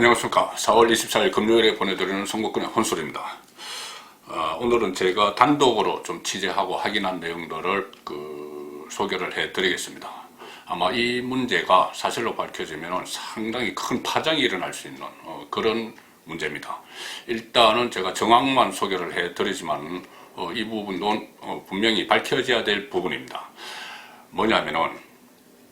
안녕하십니까. 4월 24일 금요일에 보내드리는 송국근의 혼술입니다. 오늘은 제가 단독으로 좀 취재하고 확인한 내용들을 소개를 해드리겠습니다. 아마 이 문제가 사실로 밝혀지면 상당히 큰 파장이 일어날 수 있는 그런 문제입니다. 일단은 제가 정황만 소개를 해드리지만 이 부분도 분명히 밝혀져야 될 부분입니다. 뭐냐면은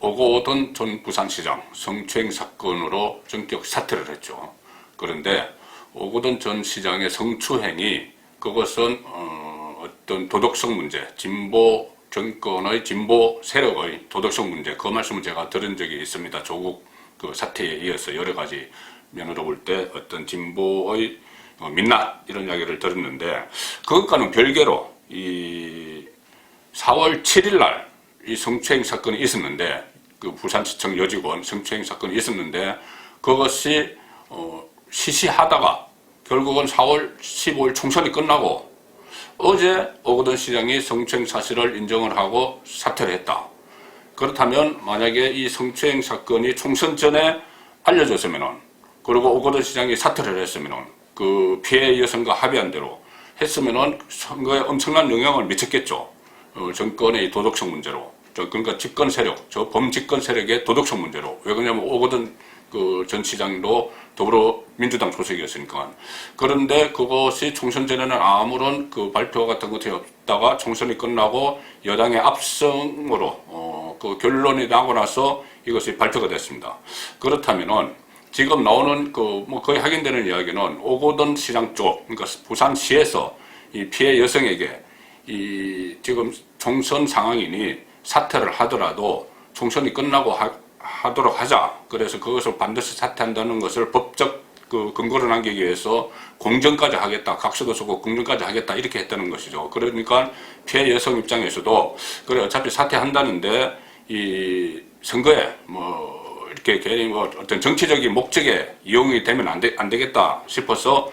오고돈 전 부산시장 성추행 사건으로 전격 사퇴를 했죠. 그런데 오고돈 전 시장의 성추행이 그것은 어떤 도덕성 문제, 진보 정권의 진보 세력의 도덕성 문제, 그 말씀을 제가 들은 적이 있습니다. 조국 그 사태에 이어서 여러 가지 면으로 볼 때 어떤 진보의 민낯 이런 이야기를 들었는데, 그것과는 별개로 이 4월 7일 날 이 성추행 사건이 있었는데, 그 부산시청 여직원 성추행 사건이 있었는데, 그것이 시시하다가 결국은 4월 15일 총선이 끝나고 어제 오거돈 시장이 성추행 사실을 인정을 하고 사퇴를 했다. 그렇다면 만약에 이 성추행 사건이 총선 전에 알려졌으면은, 그리고 오거돈 시장이 사퇴를 했으면은, 그 피해 여성과 합의한 대로 했으면은 선거에 엄청난 영향을 미쳤겠죠. 정권의 도덕성 문제로. 그러니까 집권 세력, 저 범집권 세력의 도덕성 문제로. 왜 그러냐면 오거돈 그 전 시장도 더불어민주당 소속이었으니까. 그런데 그것이 총선 전에는 아무런 그 발표 같은 것이 없다가 총선이 끝나고 여당의 압승으로 그 결론이 나고 나서 이것이 발표가 됐습니다. 그렇다면은 지금 나오는 뭐 거의 확인되는 이야기는 오거돈 시장 쪽, 그러니까 부산시에서 이 피해 여성에게 이 지금 총선 상황이니 사퇴를 하더라도 총선이 끝나고 하도록 하자. 그래서 그것을 반드시 사퇴한다는 것을 법적 그 근거를 남기기 위해서 공정까지 하겠다. 각서도 쓰고 공정까지 하겠다. 이렇게 했다는 것이죠. 그러니까 피해 여성 입장에서도 그래 어차피 사퇴한다는데 이 선거에 뭐 이렇게 괜히 뭐 어떤 정치적인 목적에 이용이 되면 안 되겠다 싶어서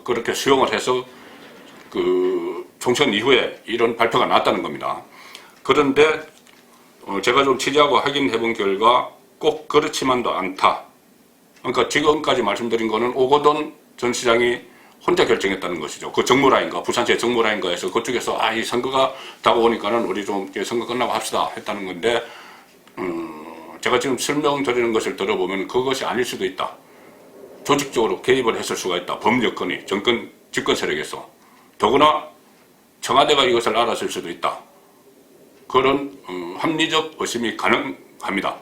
그렇게 수용을 해서 그 총선 이후에 이런 발표가 나왔다는 겁니다. 그런데 제가 좀 취재하고 확인해 본 결과 꼭 그렇지만도 않다. 그러니까 지금까지 말씀드린 거는 오거돈 전 시장이 혼자 결정했다는 것이죠. 그 정무라인가, 부산시의 정무라인가에서 그쪽에서 이 선거가 다가오니까는 우리 좀 선거 끝나고 합시다 했다는 건데, 제가 지금 설명드리는 것을 들어보면 그것이 아닐 수도 있다. 조직적으로 개입을 했을 수가 있다. 범여건이 집권 세력에서. 더구나 청와대가 이것을 알았을 수도 있다. 그런 합리적 의심이 가능합니다.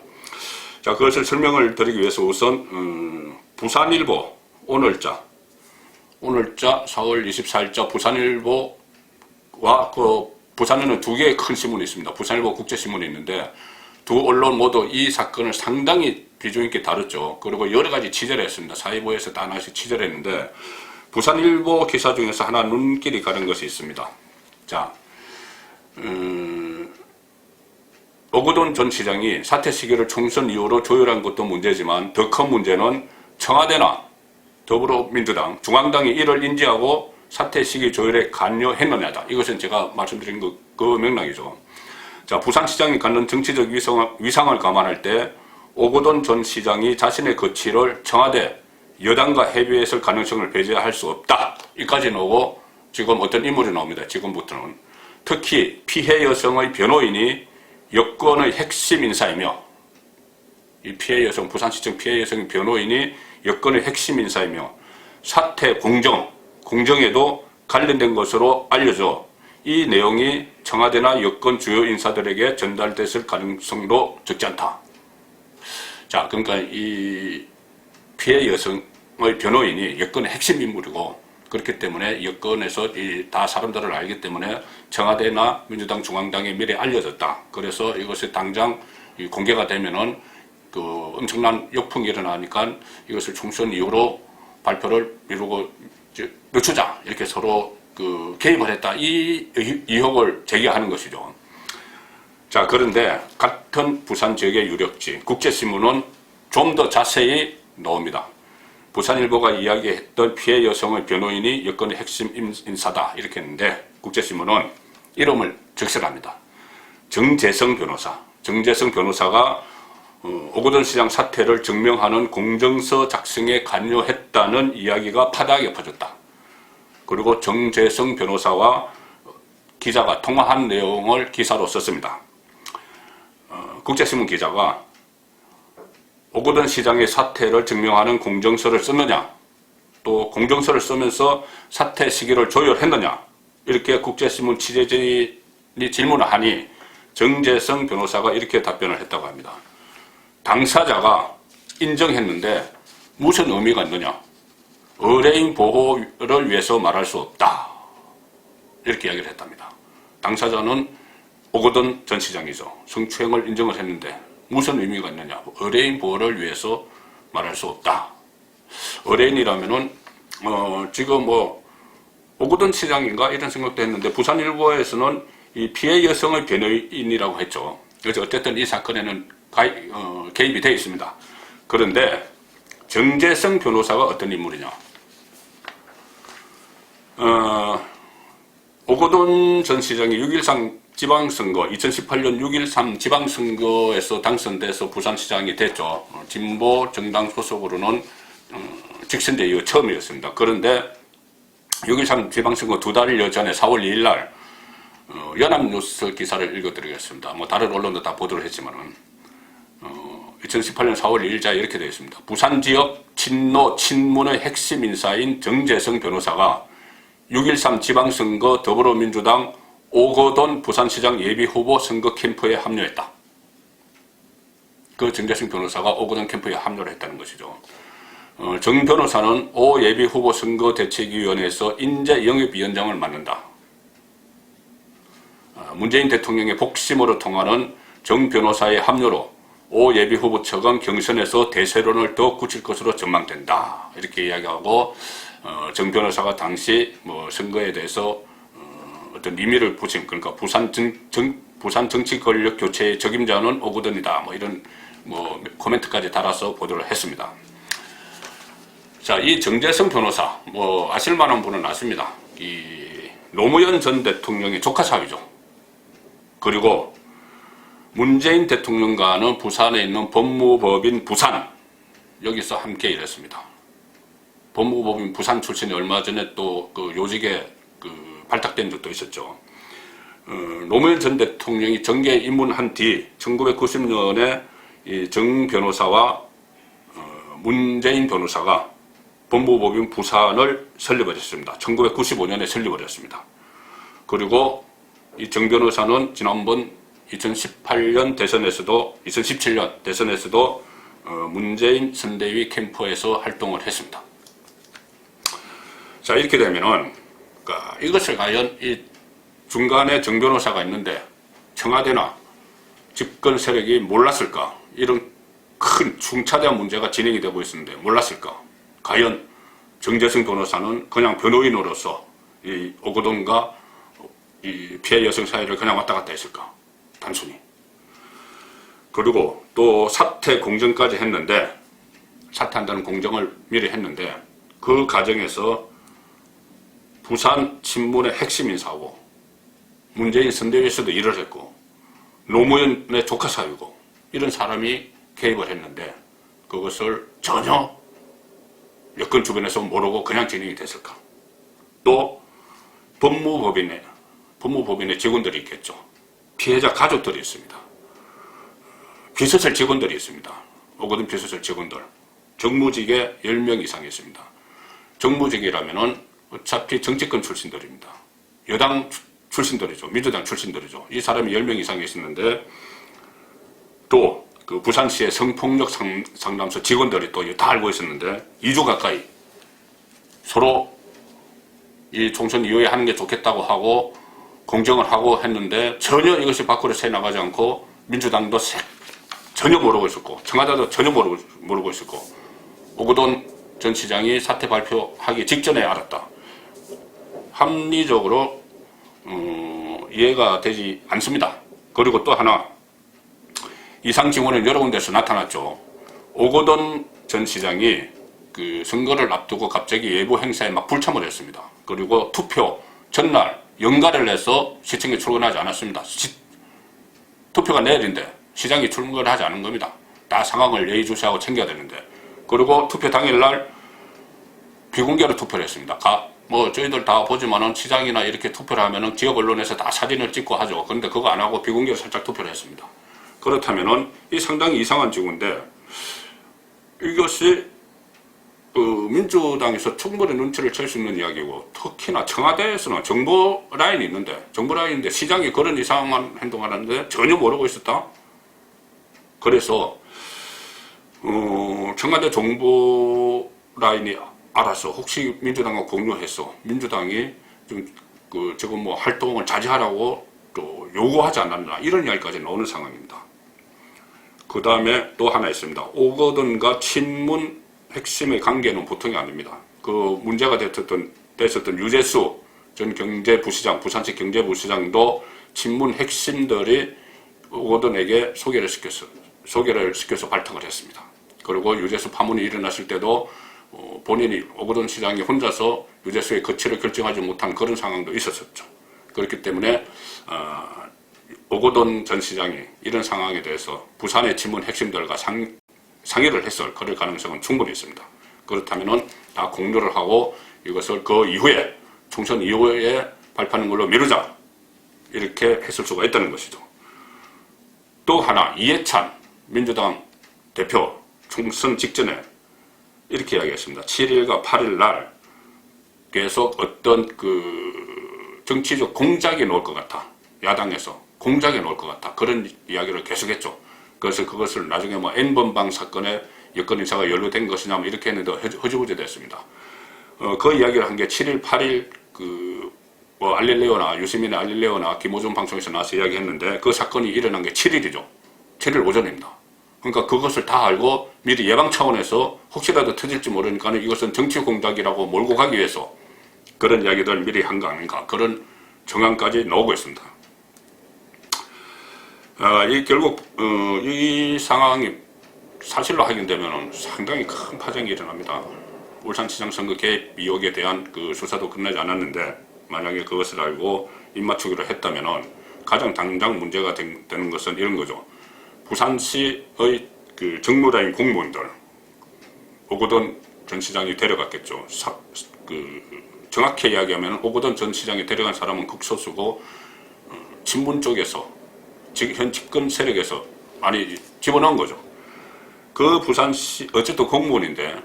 자, 그것을 설명을 드리기 위해서 우선 부산일보 오늘자 4월 24일자 부산일보와 부산에는 두 개의 큰 신문이 있습니다. 부산일보 국제신문이 있는데 두 언론 모두 이 사건을 상당히 비중 있게 다뤘죠. 그리고 여러 가지 취재를 했습니다. 사회부에서 다 하나씩 취재를 했는데, 부산일보 기사 중에서 하나 눈길이 가는 것이 있습니다. 자, 오거돈 전 시장이 사퇴 시기를 총선 이후로 조율한 것도 문제지만 더 큰 문제는 청와대나 더불어민주당, 중앙당이 이를 인지하고 사퇴 시기 조율에 관여했느냐다. 이것은 제가 말씀드린 그 맥락이죠. 자, 부산시장이 갖는 정치적 위상을 감안할 때 오거돈 전 시장이 자신의 거취를 청와대, 여당과 협의했을 가능성을 배제할 수 없다. 이까지 나오고 지금 어떤 인물이 나옵니다. 지금부터는. 특히 피해 여성의 변호인이 여권의 핵심 인사이며, 이 피해 여성, 부산시청 피해 여성 변호인이 여권의 핵심 인사이며 사퇴 공정에도 관련된 것으로 알려져 이 내용이 청와대나 여권 주요 인사들에게 전달됐을 가능성도 적지 않다. 자, 그러니까 이 피해 여성의 변호인이 여권의 핵심 인물이고, 그렇기 때문에 여권에서 다 사람들을 알기 때문에 청와대나 민주당 중앙당에 미리 알려졌다. 그래서 이것이 당장 공개가 되면은 그 엄청난 역풍이 일어나니까 이것을 총선 이후로 발표를 미루고 늦추자. 이렇게 서로 그 개입을 했다. 이 의혹을 제기하는 것이죠. 자, 그런데 같은 부산 지역의 유력지 국제신문은 좀 더 자세히 나옵니다. 부산일보가 이야기했던 피해 여성의 변호인이 여권의 핵심 인사다. 이렇게 했는데 국제신문은 이름을 적설합니다. 정재성 변호사가 오거돈 시장 사퇴를 증명하는 공정서 작성에 관여했다는 이야기가 파다하게 퍼졌다. 그리고 정재성 변호사와 기자가 통화한 내용을 기사로 썼습니다. 국제신문 기자가 오거돈 시장의 사퇴를 증명하는 공정서를 썼느냐, 또 공정서를 쓰면서 사퇴 시기를 조율했느냐, 이렇게 국제신문 취재진이 질문을 하니 정재성 변호사가 이렇게 답변을 했다고 합니다. 당사자가 인정했는데 무슨 의미가 있느냐, 의뢰인 보호를 위해서 말할 수 없다, 이렇게 이야기를 했답니다. 당사자는 오거돈 전 시장이죠. 성추행을 인정을 했는데 무슨 의미가 있느냐, 의뢰인 보호를 위해서 말할 수 없다. 의뢰인이라면은 지금 뭐 오거돈 시장인가 이런 생각도 했는데 부산일보에서는 이 피해 여성의 변호인이라고 했죠. 그래서 어쨌든 이 사건에는 개입이 되어 있습니다. 그런데 정재성 변호사가 어떤 인물이냐, 오거돈 전 시장이 6.13 지방선거, 2018년 6.13 지방선거에서 당선돼서 부산시장이 됐죠. 진보 정당 소속으로는 직선제 이후 처음이었습니다. 그런데 6.13 지방선거 2달여 전에 4월 2일 날 연합뉴스 기사를 읽어드리겠습니다. 뭐 다른 언론도 다 보도를 했지만은 2018년 4월 2일자에 이렇게 되어 있습니다. 부산 지역 친노 친문의 핵심 인사인 정재성 변호사가 6.13 지방선거 더불어민주당 오거돈 부산시장 예비후보 선거 캠프에 합류했다. 그 정재성 변호사가 오거돈 캠프에 합류를 했다는 것이죠. 정 변호사는 오 예비후보 선거대책위원회에서 인재영입위원장을 맡는다. 문재인 대통령의 복심으로 통하는 정 변호사의 합류로 오 예비후보 측은 경선에서 대세론을 더 굳힐 것으로 전망된다. 이렇게 이야기하고 정 변호사가 당시 뭐 선거에 대해서 어떤 의미를 붙임, 그러니까 부산 정치 권력 교체의 적임자는 오거돈이다, 뭐 이런 뭐 코멘트까지 달아서 보도를 했습니다. 자, 이 정재성 변호사 뭐 아실만한 분은 아십니다. 이 노무현 전 대통령의 조카 사위죠. 그리고 문재인 대통령과는 부산에 있는 법무법인 부산, 여기서 함께 일했습니다. 법무법인 부산 출신이 얼마 전에 또 그 요직에 발탁된 적도 있었죠. 노무현 전 대통령이 정계에 입문한 뒤 1990년에 이 정 변호사와 문재인 변호사가 법무법인 부산을 설립을 했습니다. 1995년에 설립을 했습니다. 그리고 이 정 변호사는 지난번 2017년 대선에서도 문재인 선대위 캠프에서 활동을 했습니다. 자, 이렇게 되면은 이것을 과연 이 중간에 정 변호사가 있는데 청와대나 집권 세력이 몰랐을까? 이런 큰 중차대한 문제가 진행이 되고 있었는데 몰랐을까? 과연 정재성 변호사는 그냥 변호인으로서 이 오거돈과 이 피해 여성 사이를 그냥 왔다 갔다 했을까? 단순히. 그리고 또 사퇴 공정까지 했는데, 사퇴한다는 공정을 미리 했는데 그 과정에서 부산 친문의 핵심 인사고 문재인 선대위에서도 일을 했고 노무현의 조카 사위고 이런 사람이 개입을 했는데 그것을 전혀 여권 주변에서 모르고 그냥 진행이 됐을까? 또 법무법인의 직원들이 있겠죠. 피해자 가족들이 있습니다. 비서실 직원들이 있습니다. 오거돈 비서실 직원들. 정무직에 10명 이상이 있습니다. 정무직이라면은 어차피 정치권 출신들입니다. 여당 출신들이죠. 민주당 출신들이죠. 이 사람이 10명 이상이 있었는데 또 그 부산시의 성폭력 상담소 직원들이 또 다 알고 있었는데 2주 가까이 서로 이 총선 이후에 하는 게 좋겠다고 하고 공정을 하고 했는데 전혀 이것이 밖으로 새나가지 않고 민주당도 전혀 모르고 있었고 청와대도 전혀 모르고 있었고 오거돈 전 시장이 사퇴 발표하기 직전에 알았다. 합리적으로 이해가 되지 않습니다. 그리고 또 하나, 이상 징후는 여러 군데서 나타났죠. 오거돈 전 시장이 그 선거를 앞두고 갑자기 외부 행사에 막 불참을 했습니다. 그리고 투표 전날 연가를 해서 시청에 출근하지 않았습니다. 투표가 내일인데 시장이 출근을 하지 않은 겁니다. 다 상황을 예의주시하고 챙겨야 되는데, 그리고 투표 당일날 비공개로 투표를 했습니다. 뭐 저희들 다 보지만은 시장이나 이렇게 투표를 하면은 지역 언론에서 다 사진을 찍고 하죠. 그런데 그거 안 하고 비공개로 살짝 투표를 했습니다. 그렇다면은 이 상당히 이상한 징후인데, 이것이 민주당에서 충분히 눈치를 챌 수 있는 이야기고, 특히나 청와대에서는 정보 라인이 있는데, 정보 라인인데 시장이 그런 이상한 행동을 하는데 전혀 모르고 있었다. 그래서 청와대 정보 라인이 알아서 혹시 민주당과 공유해서 민주당이 지금 뭐 활동을 자제하라고 또 요구하지 않았나, 이런 이야기까지 나오는 상황입니다. 그 다음에 또 하나 있습니다. 오거돈과 친문 핵심의 관계는 보통이 아닙니다. 그 문제가 됐었던 유재수 전 경제부시장, 부산시 경제부시장도 친문 핵심들이 오거돈에게 소개를 시켜서 발탁을 했습니다. 그리고 유재수 파문이 일어났을 때도 본인이 오거돈 시장이 혼자서 유재수의 거취를 결정하지 못한 그런 상황도 있었었죠. 그렇기 때문에 오거돈 전 시장이 이런 상황에 대해서 부산의 친문 핵심들과 상의를 했을 그럴 가능성은 충분히 있습니다. 그렇다면은 다 공유를 하고 이것을 그 이후에 총선 이후에 발표하는 걸로 미루자, 이렇게 했을 수가 있다는 것이죠. 또 하나, 이해찬 민주당 대표 총선 직전에 이렇게 이야기했습니다. 7일과 8일 날 계속 어떤 정치적 공작이 나올 것 같아. 야당에서 공작이 나올 것 같아. 그런 이야기를 계속했죠. 그래서 그것을 나중에 뭐 N번방 사건에 여권 인사가 연루된 것이냐 뭐 이렇게 했는데 허지부지 됐습니다. 그 이야기를 한 게 7일, 8일 뭐 알릴레오나 유시민의 알릴레오나 김호준 방송에서 나와서 이야기했는데, 그 사건이 일어난 게 7일이죠. 7일 오전입니다. 그러니까 그것을 다 알고 미리 예방 차원에서 혹시라도 터질지 모르니까 이것은 정치 공작이라고 몰고 가기 위해서 그런 이야기들을 미리 한 거 아닌가, 그런 정황까지 나오고 있습니다. 결국 이 상황이 사실로 확인되면 상당히 큰 파장이 일어납니다. 울산시장 선거 개입 의혹에 대한 수사도 끝나지 않았는데, 만약에 그것을 알고 입맞추기로 했다면 가장 당장 문제가 되는 것은 이런 거죠. 부산시의 정무라인 공무원들, 오거돈 전 시장이 데려갔겠죠. 정확히 이야기하면 오거돈 전 시장이 데려간 사람은 극소수고, 친문 쪽에서 현 집권 세력에서 많이 집어넣은 거죠. 그 부산시 어쨌든 공무원인데,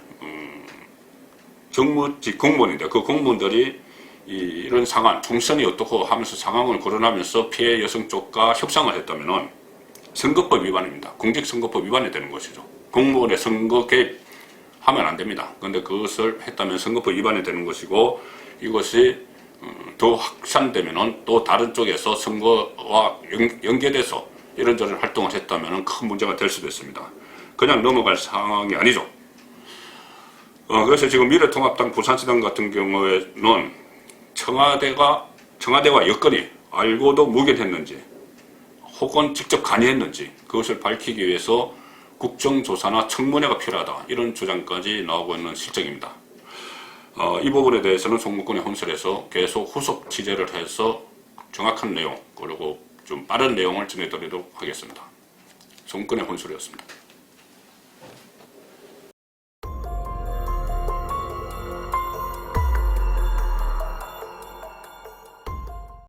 정무직 공무원인데, 그 공무원들이 이런 상황, 총선이 어떻고 하면서 상황을 거론하면서 피해 여성 쪽과 협상을 했다면 선거법 위반입니다. 공직선거법 위반이 되는 것이죠. 공무원의 선거 개입하면 안 됩니다. 그런데 그것을 했다면 선거법 위반이 되는 것이고, 이것이 더 확산되면 또 다른 쪽에서 선거와 연계돼서 이런저런 활동을 했다면 큰 문제가 될 수도 있습니다. 그냥 넘어갈 상황이 아니죠. 그래서 지금 미래통합당 부산시당 같은 경우에는 청와대와 여권이 알고도 묵인했는지 혹은 직접 간이했는지 그것을 밝히기 위해서 국정조사나 청문회가 필요하다, 이런 주장까지 나오고 있는 실정입니다. 이 부분에 대해서는 송문권이 혼설해서 계속 후속 취재를 해서 정확한 내용, 그리고 좀 빠른 내용을 전해드리도록 하겠습니다. 송문권의 혼설이었습니다.